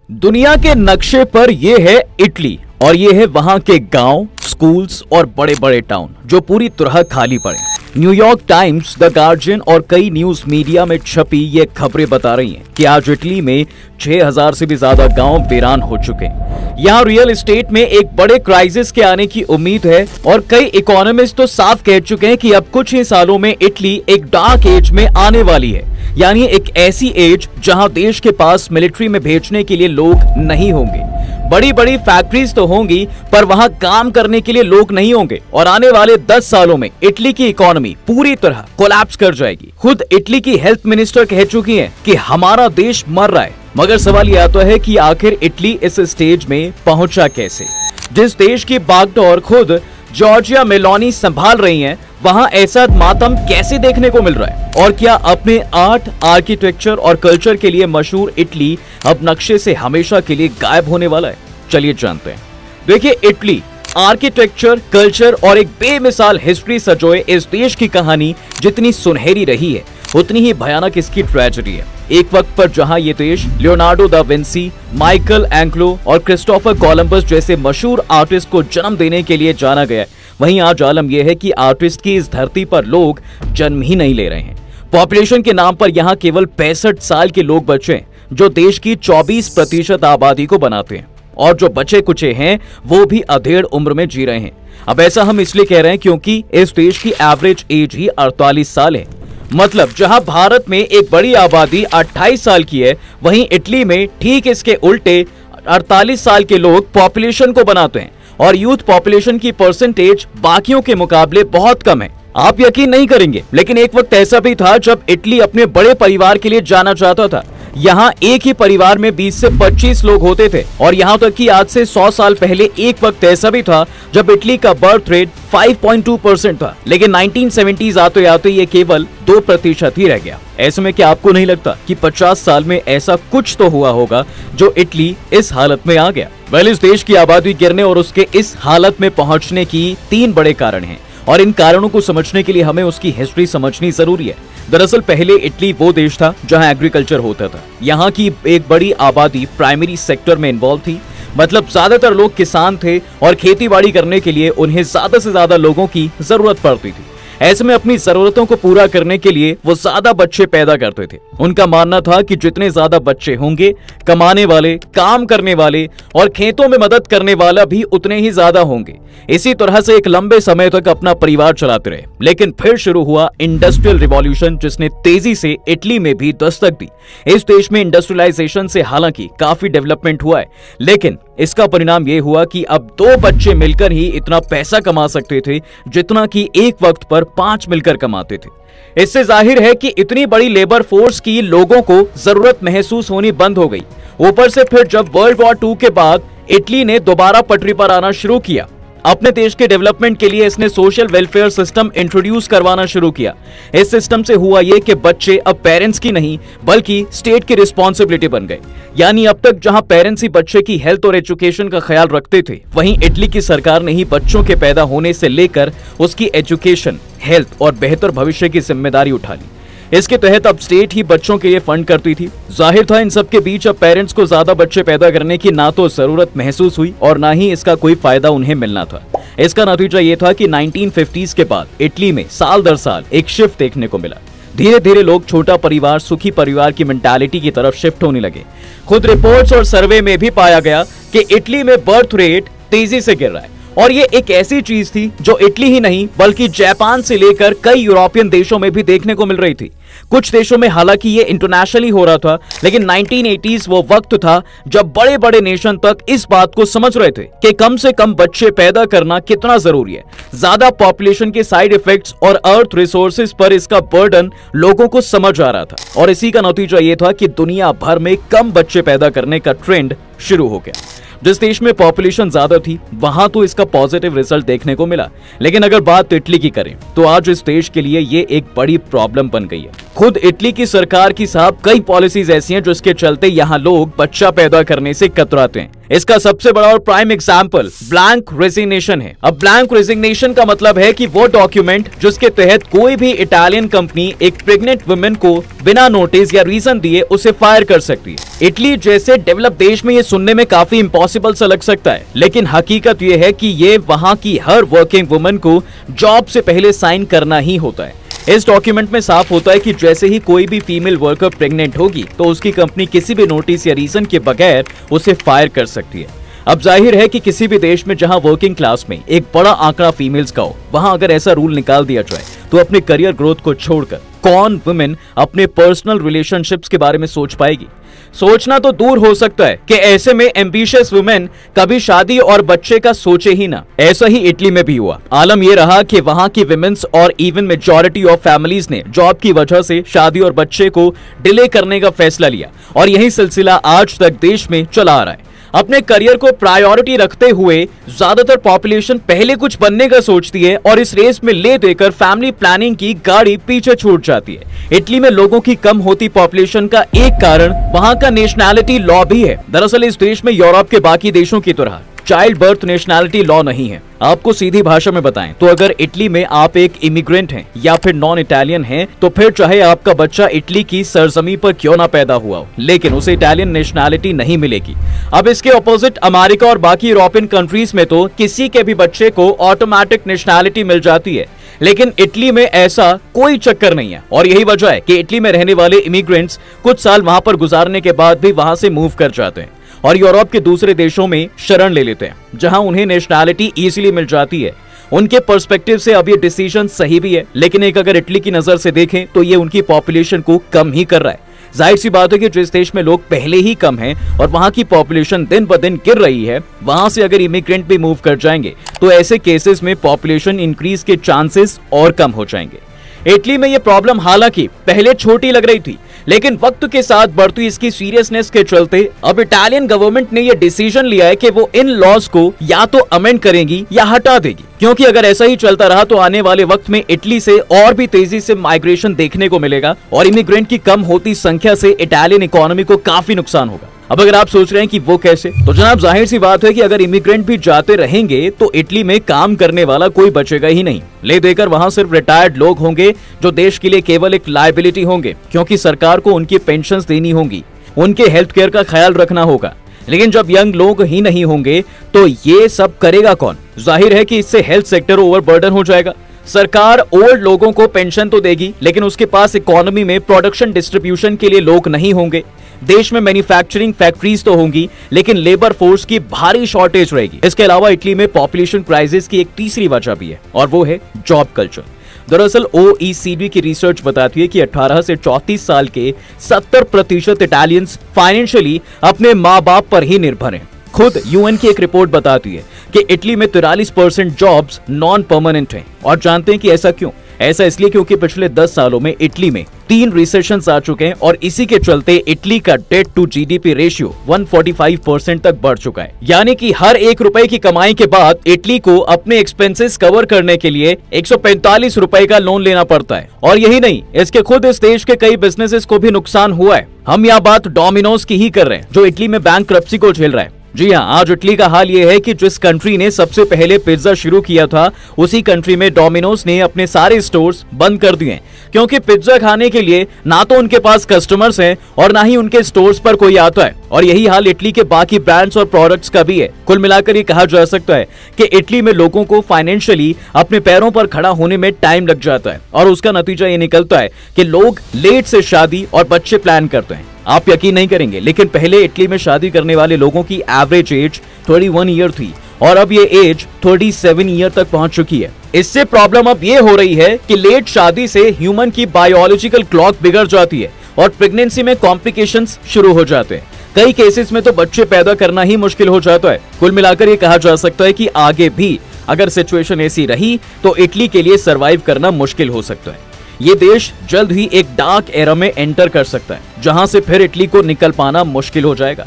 दुनिया के नक्शे पर ये है इटली और ये है वहां के गांव, स्कूल्स और बड़े बड़े टाउन जो पूरी तरह खाली पड़े। न्यूयॉर्क टाइम्स, द गार्जियन और कई न्यूज मीडिया में छपी ये खबरें बता रही हैं कि आज इटली में 6000 से भी ज्यादा गांव वीरान हो चुके हैं। यहाँ रियल एस्टेट में एक बड़े क्राइसिस के आने की उम्मीद है और कई इकोनॉमिस्ट तो साफ कह चुके हैं कि अब कुछ ही सालों में इटली एक डार्क एज में आने वाली है, यानी एक ऐसी एज जहां देश के पास मिलिट्री में भेजने के लिए लोग नहीं होंगे। बड़ी बड़ी फैक्ट्रीज तो होंगी पर वहां काम करने के लिए लोग नहीं होंगे और आने वाले 10 सालों में इटली की इकोनॉमी पूरी तरह कोलैप्स कर जाएगी। खुद इटली की हेल्थ मिनिस्टर कह चुकी हैं कि हमारा देश मर रहा है। मगर सवाल यह आता है कि आखिर इटली इस स्टेज में पहुंचा कैसे? जिस देश की बागडोर खुद जॉर्जिया मेलोनी संभाल रही हैं, वहां ऐसा मातम कैसे देखने को मिल रहा है? और क्या अपने आर्ट, आर्किटेक्चर और कल्चर के लिए मशहूर इटली अब नक्शे से हमेशा के लिए गायब होने वाला है? चलिए जानते हैं। देखिए, इटली आर्किटेक्चर, कल्चर और एक बेमिसाल हिस्ट्री सजोए इस देश की कहानी जितनी सुनहरी रही है उतनी ही भयानक इसकी ट्रेजेडी है। एक वक्त पर जहां ये देश Leonardo da Vinci, Michael Anglo और क्रिस्टोफर कोलंबस जैसे मशहूर आर्टिस्ट को जन्म देने के लिए जाना गया, वहीं आज आलम यह है कि आर्टिस्ट की इस धरती पर लोग जन्म ही नहीं ले रहे हैं। पॉपुलेशन के नाम पर यहाँ केवल 65 साल के लोग बचे हैं जो देश की 24% आबादी को बनाते हैं, और जो बचे कुचे हैं वो भी अधेड़ उम्र में जी रहे हैं। अब ऐसा हम इसलिए कह रहे हैं क्योंकि इस देश की एवरेज एज ही 48 साल है। मतलब जहां भारत में एक बड़ी आबादी 28 साल की है, वहीं इटली में ठीक इसके उल्टे 48 साल के लोग पॉपुलेशन को बनाते हैं और यूथ पॉपुलेशन की परसेंटेज बाकियों के मुकाबले बहुत कम है। आप यकीन नहीं करेंगे, लेकिन एक वक्त ऐसा भी था जब इटली अपने बड़े परिवार के लिए जाना जाता था। यहाँ एक ही परिवार में 20 से 25 लोग होते थे और यहाँ तक कि आज से 100 साल पहले एक वक्त ऐसा भी था जब इटली का बर्थ रेट 5.2% था, लेकिन 1970s आते आते ये केवल 2% ही रह गया। ऐसे में क्या आपको नहीं लगता कि 50 साल में ऐसा कुछ तो हुआ होगा जो इटली इस हालत में आ गया? वेल, इस देश की आबादी गिरने और उसके इस हालत में पहुंचने की 3 बड़े कारण हैं और इन कारणों को समझने के लिए हमें उसकी हिस्ट्री समझनी जरूरी है। दरअसल पहले इटली वो देश था जहां एग्रीकल्चर होता था। यहाँ की एक बड़ी आबादी प्राइमरी सेक्टर में इन्वॉल्व थी, मतलब ज्यादातर लोग किसान थे और खेतीबाड़ी करने के लिए उन्हें ज्यादा से ज्यादा लोगों की जरूरत पड़ती थी। ऐसे में अपनी जरूरतों को पूरा करने के लिए वो ज्यादा बच्चे पैदा करते थे। उनका मानना था कि जितने ज्यादा बच्चे होंगे, कमाने वाले, काम करने वाले और खेतों में मदद करने वाला भी उतने ही ज्यादा होंगे। इसी तरह से एक लंबे समय तक अपना परिवार चलाते रहे। लेकिन फिर शुरू हुआ इंडस्ट्रियल रिवॉल्यूशन, जिसने तेजी से इटली में भी दस्तक दी। इस देश में इंडस्ट्रियलाइजेशन से हालांकि काफी डेवलपमेंट हुआ है, लेकिन इसका परिणाम यह हुआ कि अब 2 बच्चे मिलकर ही इतना पैसा कमा सकते थे जितना कि एक वक्त पर 5 मिलकर कमाते थे। इससे जाहिर है कि इतनी बड़ी लेबर फोर्स की लोगों को जरूरत महसूस होनी बंद हो गई। ऊपर से फिर जब वर्ल्ड वॉर 2 के बाद इटली ने दोबारा पटरी पर आना शुरू किया, अपने देश के डेवलपमेंट के लिए इसने सोशल वेलफेयर सिस्टम इंट्रोड्यूस करवाना शुरू किया। इस सिस्टम से हुआ ये कि बच्चे अब पेरेंट्स की नहीं बल्कि स्टेट की रिस्पॉन्सिबिलिटी बन गए। यानी अब तक जहां पेरेंट्स ही बच्चे की हेल्थ और एजुकेशन का ख्याल रखते थे, वहीं इटली की सरकार ने ही बच्चों के पैदा होने से लेकर उसकी एजुकेशन, हेल्थ और बेहतर भविष्य की जिम्मेदारी उठा ली। इसके तहत अब स्टेट ही बच्चों के लिए फंड करती थी। जाहिर था इन सब के बीच अब पेरेंट्स को ज्यादा बच्चे पैदा करने की ना तो जरूरत महसूस हुई और ना ही इसका कोई फायदा उन्हें मिलना था। इसका नतीजा ये था कि 1950s के बाद इटली में साल दर साल एक शिफ्ट देखने को मिला। धीरे धीरे लोग छोटा परिवार, सुखी परिवार की मेंटालिटी की तरफ शिफ्ट होने लगे। खुद रिपोर्ट्स और सर्वे में भी पाया गया कि इटली में बर्थ रेट तेजी से गिर रहा है और ये एक ऐसी चीज थी जो इटली ही नहीं बल्कि जापान से लेकर कई यूरोपियन देशों में भी देखने को मिल रही थी। कुछ देशों में हालांकि ये इंटरनेशनली हो रहा था, लेकिन 1980s वो वक्त था जब बड़े बड़े नेशन तक इस बात को समझ रहे थे कि कम से कम बच्चे पैदा करना कितना जरूरी है। ज्यादा पॉपुलेशन के साइड इफेक्ट्स और अर्थ रिसोर्सेज पर इसका बर्डन लोगों को समझ आ रहा था और इसी का नतीजा ये था कि दुनिया भर में कम बच्चे पैदा करने का ट्रेंड शुरू हो गया। जिस देश में पॉपुलेशन ज्यादा थी वहां तो इसका पॉजिटिव रिजल्ट देखने को मिला, लेकिन अगर बात इटली की करें तो आज इस देश के लिए ये एक बड़ी प्रॉब्लम बन गई है। खुद इटली की सरकार की साहब कई पॉलिसीज ऐसी हैं जिसके चलते यहाँ लोग बच्चा पैदा करने से कतराते हैं। इसका सबसे बड़ा और प्राइम एग्जाम्पल ब्लैंक रेजिग्नेशन है। अब ब्लैंक रेजिग्नेशन का मतलब है कि वो डॉक्यूमेंट जिसके तहत कोई भी इटालियन कंपनी एक प्रेग्नेंट वुमेन को बिना नोटिस या रीजन दिए उसे फायर कर सकती है। इटली जैसे डेवलप देश में ये सुनने में काफी इम्पॉसिबल सा लग सकता है, लेकिन हकीकत ये है कि ये वहाँ की हर वर्किंग वुमन को जॉब से पहले साइन करना ही होता है। इस डॉक्यूमेंट में साफ होता है कि जैसे ही कोई भी फीमेल वर्कर प्रेग्नेंट होगी तो उसकी कंपनी किसी भी नोटिस या रीजन के बगैर उसे फायर कर सकती है। अब जाहिर है कि किसी भी देश में जहां वर्किंग क्लास में एक बड़ा आंकड़ा फीमेल्स का हो, वहां अगर ऐसा रूल निकाल दिया जाए तो अपने करियर ग्रोथ को छोड़कर कौन वुमेन अपने पर्सनल रिलेशनशिप्स के बारे में सोच पाएगी। सोचना तो दूर हो सकता है कि ऐसे में एम्बिशियस वुमेन कभी शादी और बच्चे का सोचे ही ना। ऐसा ही इटली में भी हुआ। आलम यह रहा कि वहां की विमेन्स और इवन मेजॉरिटी ऑफ फैमिलीज ने जॉब की वजह से शादी और बच्चे को डिले करने का फैसला लिया और यही सिलसिला आज तक देश में चला आ रहा है। अपने करियर को प्रायोरिटी रखते हुए ज्यादातर पॉपुलेशन पहले कुछ बनने का सोचती है और इस रेस में ले देकर फैमिली प्लानिंग की गाड़ी पीछे छूट जाती है। इटली में लोगों की कम होती पॉपुलेशन का एक कारण वहां का नेशनैलिटी लॉ भी है। दरअसल इस देश में यूरोप के बाकी देशों की तरह चाइल्ड बर्थ नेशनैलिटी लॉ नहीं है। आपको सीधी भाषा में बताएं तो अगर इटली में आप एक इमिग्रेंट हैं या फिर नॉन इटालियन हैं, तो फिर चाहे आपका बच्चा इटली की सरजमी पर क्यों ना पैदा हुआ हो, लेकिन उसे इटालियन नेशनैलिटी नहीं मिलेगी। अब इसके ऑपोजिट अमेरिका और बाकी यूरोपियन कंट्रीज में तो किसी के भी बच्चे को ऑटोमेटिक नेशनैलिटी मिल जाती है, लेकिन इटली में ऐसा कोई चक्कर नहीं है। और यही वजह है कि इटली में रहने वाले इमिग्रेंट्स कुछ साल वहां पर गुजारने के बाद भी वहां से मूव कर जाते हैं और यूरोप के दूसरे देशों में शरण ले लेते हैं, जहां उन्हें नेशनैलिटी इजीली मिल जाती है। उनके पर्सपेक्टिव से अब ये डिसीजन सही भी है, लेकिन एक अगर इटली की नजर से देखें तो ये उनकी पॉपुलेशन को कम ही कर रहा है। जाहिर सी बात है कि जिस देश में लोग पहले ही कम हैं और वहां की पॉपुलेशन दिन ब दिन गिर रही है, वहां से अगर इमिग्रेंट भी मूव कर जाएंगे तो ऐसे केसेस में पॉपुलेशन इंक्रीज के चांसेस और कम हो जाएंगे। इटली में ये प्रॉब्लम हालांकि पहले छोटी लग रही थी, लेकिन वक्त के साथ बढ़ती इसकी सीरियसनेस के चलते अब इटालियन गवर्नमेंट ने यह डिसीजन लिया है कि वो इन लॉज को या तो अमेंड करेंगी या हटा देगी, क्योंकि अगर ऐसा ही चलता रहा तो आने वाले वक्त में इटली से और भी तेजी से माइग्रेशन देखने को मिलेगा और इमिग्रेंट की कम होती संख्या से इटालियन इकोनॉमी को काफी नुकसान होगा। अब अगर आप सोच रहे हैं कि वो कैसे, तो जनाब जाहिर सी बात है कि अगर इमिग्रेंट भी जाते रहेंगे तो इटली में काम करने वाला कोई बचेगा ही नहीं। ले देकर वहां सिर्फ रिटायर्ड लोग होंगे जो देश के लिए केवल एक लायबिलिटी होंगे, क्योंकि सरकार को उनकी पेंशन्स देनी होंगी, उनके हेल्थ केयर का ख्याल रखना होगा। लेकिन जब यंग लोग ही नहीं होंगे तो ये सब करेगा कौन? जाहिर है कि इससे हेल्थ सेक्टर ओवरबर्डन हो जाएगा। सरकार ओल्ड लोगों को पेंशन तो देगी, लेकिन उसके पास इकोनॉमी में प्रोडक्शन डिस्ट्रीब्यूशन के लिए लोग नहीं होंगे। देश में मैन्युफैक्चरिंग फैक्ट्रीज तो होंगी, लेकिन लेबर फोर्स की भारी शॉर्टेज रहेगी। इसके अलावा इटली में पॉपुलेशन क्राइसिस की एक तीसरी वजह भी है और वो है जॉब कल्चर। दरअसल OECD की रिसर्च बताती है कि 18 से 34 साल के 70% इटालियंस फाइनेंशियली अपने माँ बाप पर ही निर्भर हैं। खुद UN की एक रिपोर्ट बताती है कि इटली में 43% जॉब्स नॉन परमानेंट हैं। और जानते हैं कि ऐसा क्यों? ऐसा इसलिए क्योंकि पिछले 10 सालों में इटली में 3 रिसेशंस आ चुके हैं और इसी के चलते इटली का डेट टू GDP रेशियो 145% तक बढ़ चुका है। यानी कि हर 1 रुपए की कमाई के बाद इटली को अपने एक्सपेंसेस कवर करने के लिए 145 रुपए का लोन लेना पड़ता है। और यही नहीं, इसके खुद इस देश के कई बिजनेसेस को भी नुकसान हुआ है। हम यहाँ बात डोमिनोज की ही कर रहे हैं, जो इटली में बैंकरप्सी को झेल रहा है। जी हाँ, आज इटली का हाल ये है कि जिस कंट्री ने सबसे पहले पिज्जा शुरू किया था, उसी कंट्री में डोमिनोज ने अपने सारे स्टोर्स बंद कर दिए, क्योंकि पिज्जा खाने के लिए ना तो उनके पास कस्टमर्स हैं और ना ही उनके स्टोर्स पर कोई आता है। और यही हाल इटली के बाकी ब्रांड्स और प्रोडक्ट्स का भी है। कुल मिलाकर ये कहा जा सकता है कि इटली में लोगों को फाइनेंशियली अपने पैरों पर खड़ा होने में टाइम लग जाता है और उसका नतीजा ये निकलता है कि लोग लेट से शादी और बच्चे प्लान करते हैं। आप यकीन नहीं करेंगे, लेकिन पहले इटली में शादी करने वाले लोगों की एवरेज एज 31 ईयर थी और अब ये एज 37 ईयर तक पहुंच चुकी है। इससे प्रॉब्लम अब ये हो रही है कि लेट शादी से ह्यूमन की बायोलॉजिकल क्लॉक बिगड़ जाती है और प्रेगनेंसी में कॉम्प्लिकेशंस शुरू हो जाते हैं। कई केसेस में तो बच्चे पैदा करना ही मुश्किल हो जाता है। कुल मिलाकर ये कहा जा सकता है कि आगे भी अगर सिचुएशन ऐसी रही तो इटली के लिए सरवाइव करना मुश्किल हो सकता है। ये देश जल्द ही एक डार्क एरा में एंटर कर सकता है, जहां से फिर इटली को निकल पाना मुश्किल हो जाएगा।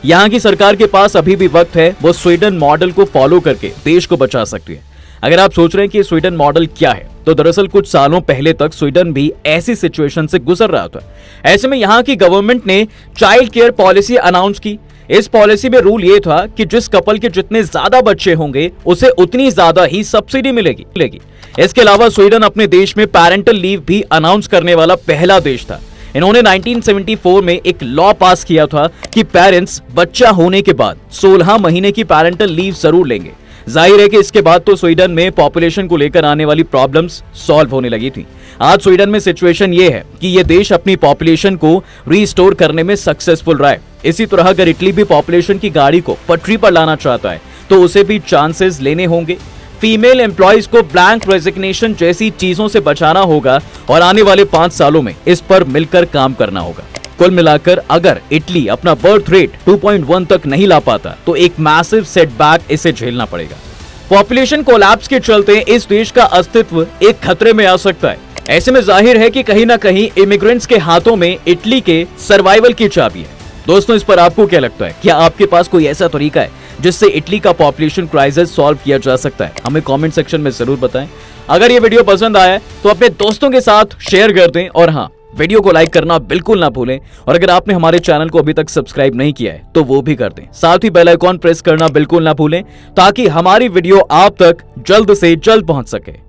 यहाँ की सरकार के पास अभी भी वक्त है, वो स्वीडन मॉडल को फॉलो करके देश को बचा सकती है। अगर आप सोच रहे हैं कि स्वीडन मॉडल क्या है, तो दरअसल कुछ सालों पहले तक स्वीडन भी ऐसी सिचुएशन से गुजर रहा था। ऐसे में यहाँ की गवर्नमेंट ने चाइल्ड केयर पॉलिसी अनाउंस की। इस पॉलिसी में रूल ये था कि जिस कपल के जितने ज्यादा बच्चे होंगे उसे उतनी ज्यादा ही सब्सिडी मिलेगी। इसके अलावा स्वीडन अपने देश में पैरेंटल लीव भी अनाउंस करने वाला पहला देश था। इन्होंने 1974 में एक लॉ पास किया था कि पेरेंट्स बच्चा होने के बाद 16 महीने की पैरेंटल लीव जरूर लेंगे। जाहिर है कि इसके बाद तो स्वीडन में पॉपुलेशन को लेकर आने वाली प्रॉब्लम्स सॉल्व होने लगी थी। आज स्वीडन में सिचुएशन ये है कि ये देश अपनी पॉपुलेशन को रीस्टोर करने में सक्सेसफुल रहा है। इसी तरह अगर इटली भी पॉपुलेशन की गाड़ी को पटरी पर लाना चाहता है तो उसे भी चांसेस लेने होंगे। फीमेल एम्प्लॉयज को ब्लैंक रेजिग्नेशन जैसी चीजों से बचाना होगा और आने वाले 5 सालों में इस पर मिलकर काम करना होगा। कुल मिलाकर अगर इटली अपना बर्थ रेट 2.1 तक नहीं ला पाता तो एक मैसिव सेटबैक इसे झेलना पड़ेगा। पॉपुलेशन कोलैप्स के चलते इस देश का अस्तित्व एक खतरे में आ सकता है। ऐसे में जाहिर है कि कहीं ना कहीं इमिग्रेंट्स के हाथों में इटली के सर्वाइवल की चाबी है। दोस्तों, इस पर आपको क्या लगता है? क्या आपके पास कोई ऐसा तरीका है जिससे इटली का पॉपुलेशन क्राइसिस सॉल्व किया जा सकता है? हमें कमेंट सेक्शन में जरूर बताएं। अगर ये वीडियो पसंद आया तो अपने दोस्तों के साथ शेयर कर दें और हाँ, वीडियो को लाइक करना बिल्कुल ना भूलें। और अगर आपने हमारे चैनल को अभी तक सब्सक्राइब नहीं किया है तो वो भी कर दें। साथ ही बेल आइकॉन प्रेस करना बिल्कुल ना भूलें ताकि हमारी वीडियो आप तक जल्द से जल्द पहुंच सके।